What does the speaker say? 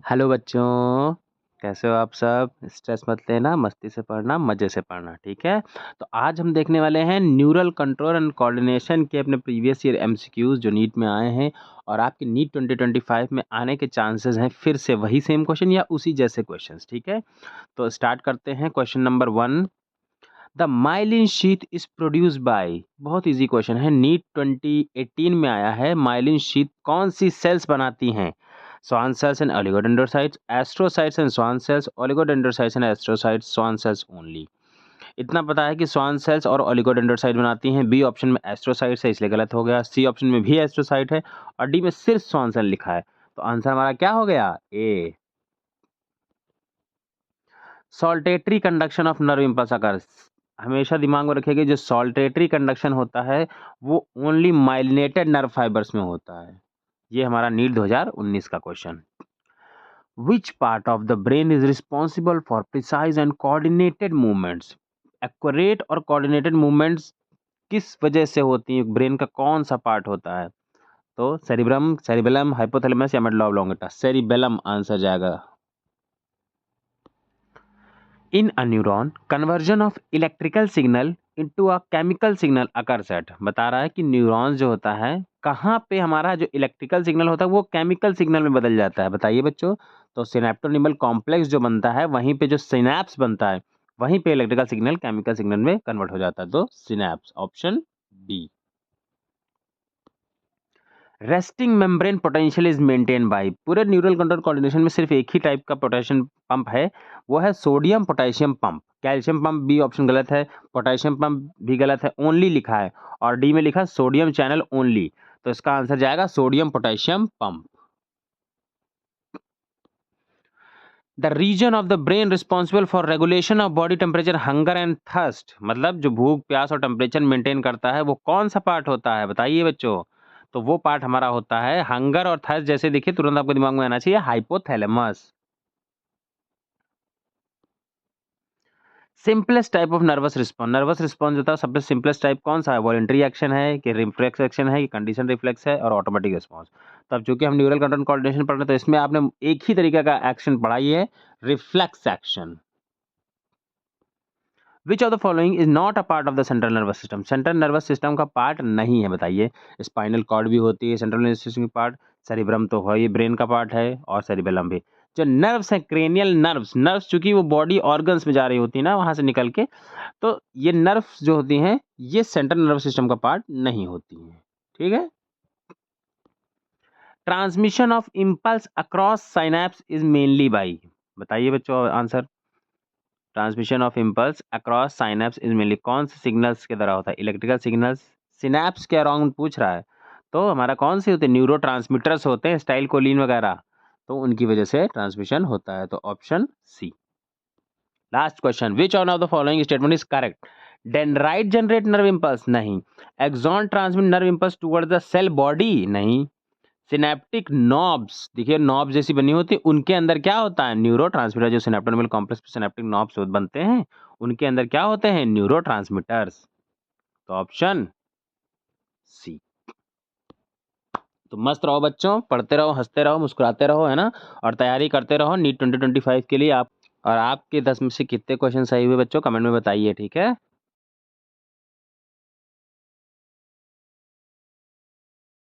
Hello बच्चों, कैसे हो आप सब? स्ट्रेस मत लेना, मस्ती से पढ़ना, मज़े से पढ़ना, ठीक है? तो आज हम देखने वाले हैं न्यूरल कंट्रोल एंड कोऑर्डिनेशन के अपने प्रीवियस ईयर एमसीक्यूज़ जो नीट में आए हैं और आपके नीट 2025 में आने के चांसेस हैं फिर से वही सेम क्वेश्चन या उसी जैसे क्वेश्चंस, ठीक है? तो स्टार्ट करते हैं question number 1। The myelin sheath is produced by, बहुत इजी क्वेश्चन है, नीट 2018 में आया है। माइलिन शीथ कौन सी सेल्स बनाती हैं? Schwann cells and oligodendrocytes, astrocytes and Schwann cells, oligodendrocytes and astrocytes, Schwann cells only। इतना पता है कि Schwann cells और oligodendrocyte बनाती हैं। बी ऑप्शन में एस्ट्रोसाइट्स है इसलिए गलत हो गया। सी ऑप्शन में भी एस्ट्रोसाइट है और डी में सिर्फ Schwann cell लिखा है। तो आंसर हमारा क्या हो गया? A. Saltatory conduction of nerve impulse occurs, हमेशा दिमाग में रखिएगा जो सॉल्टेटरी कंडक्शन होता है वो ओनली माइलिनेटेड नर्व फाइबर्स में होता है। ये हमारा नीट 2019 का question. Which part of the brain is responsible for precise and coordinated movements? Accurate और coordinated movements किस वजह से होती हैं? ब्रेन का कौन सा पार्ट होता है? तो सेरिब्रम, सेरिबेलम, हाइपोथैलेमस या मेडुला ऑब्लोंगेटा? सेरिबेलम आंसर जाएगा। In a neuron, conversion of electrical signal into a chemical signal occurs at, बता रहा है कि न्यूरॉन्स जो होता है कहाँ पे हमारा जो इलेक्ट्रिकल सिग्नल होता है वो केमिकल सिग्नल में बदल जाता है, बताइए बच्चों। तो सिनेप्टोनिमल कॉम्प्लेक्स जो बनता है वहीं पे जो सिनैप्स बनता है वहीं पे इलेक्ट्रिकल सिग्नल केमिकल सिग्नल में कन्वर्ट हो जाता है। तो synapse, option B. Resting membrane potential is maintain by, पूरे न्यूरल कंट्रोल कोऑर्डिनेशन में सिर्फ एक ही टाइप का पोटेशियम पंप है, वो है sodium potassium pump. Calcium pump B option गलत है, पोटेशियम पंप भी गलत है, ओनली लिखा है और डी में लिखा सोडियम चैनल ओनली। तो इसका आंसर जाएगा sodium potassium pump. The region of the brain responsible for regulation of body temperature, hunger and thirst, मतलब जो भूख प्यास और टेम्परेचर मेंटेन करता है वो कौन सा पार्ट होता है, बताइए बच्चों। तो वो पार्ट हमारा होता है हंगर और थर्स्ट, जैसे देखिए तुरंत आपके दिमाग में आना चाहिए hypothalamus. Simplest type of nervous response, nervous response होता है सबसे सिंपलेस्ट टाइप कौन सा है? वॉलंटरी एक्शन है कि रिफ्लेक्स एक्शन है कि कंडीशन रिफ्लेक्स है और ऑटोमेटिक रिस्पॉन्स। तो अब चूंकि हम न्यूरल कंट्रोल कोऑर्डिनेशन पढ़ रहे हैं तो इसमें आपने एक ही तरीके का एक्शन पढ़ा ही है, reflex action. Which of the following is not a part of the central nervous system, central nervous system का पार्ट नहीं है, बताइए। स्पाइनल कॉर्ड भी होती है सेंट्रल नर्वस सिस्टम की पार्ट, सेरिब्रम तो है, ये ब्रेन का पार्ट है और सेरिबेलम भी। जो नर्व्स है क्रेनियल नर्व्स, नर्व्स चूंकि वो बॉडी ऑर्गन्स में जा रही होती है ना वहां से निकल के, तो ये नर्व्स जो होती हैं ये सेंट्रल नर्वस सिस्टम का पार्ट नहीं होती हैं, ठीक है। Transmission of impulse across synapse is mainly by, बताइए बच्चों answer. Transmission of impulse across synapse is mainly कौन से सिग्नल्स के द्वारा होता है? इलेक्ट्रिकल सिग्नल्स, सिनैप्स के अराउंड पूछ रहा है। तो हमारा कौन से होते हैं? न्यूरो ट्रांसमीटर्स होते हैं, स्टाइल कोलिन वगैरह, तो उनकी वजह से ट्रांसमिशन होता है। तो option C. Last question, which one of the following statement is correct? Dendrite generate nerve impulse, नहीं। Axon transmit nerve impulse towards the cell body, नहीं। सिनेप्टिक नॉब्स, देखिए नॉब्स जैसी बनी होती है उनके अंदर क्या होता है? न्यूरो ट्रांसमीटर, जो सिनेप्टोनिमल कॉम्प्लेक्स पे सिनेप्टिक नॉब्स बनते हैं उनके अंदर क्या होते हैं? Neurotransmitters. तो ऑप्शन सी। तो मस्त रहो बच्चों, पढ़ते रहो, हंसते रहो, मुस्कुराते रहो, है ना, और तैयारी करते रहो नीट 2025 के लिए। आप और आपके 10 में से कितने क्वेश्चन सही हुए बच्चों कमेंट में बताइए, ठीक है।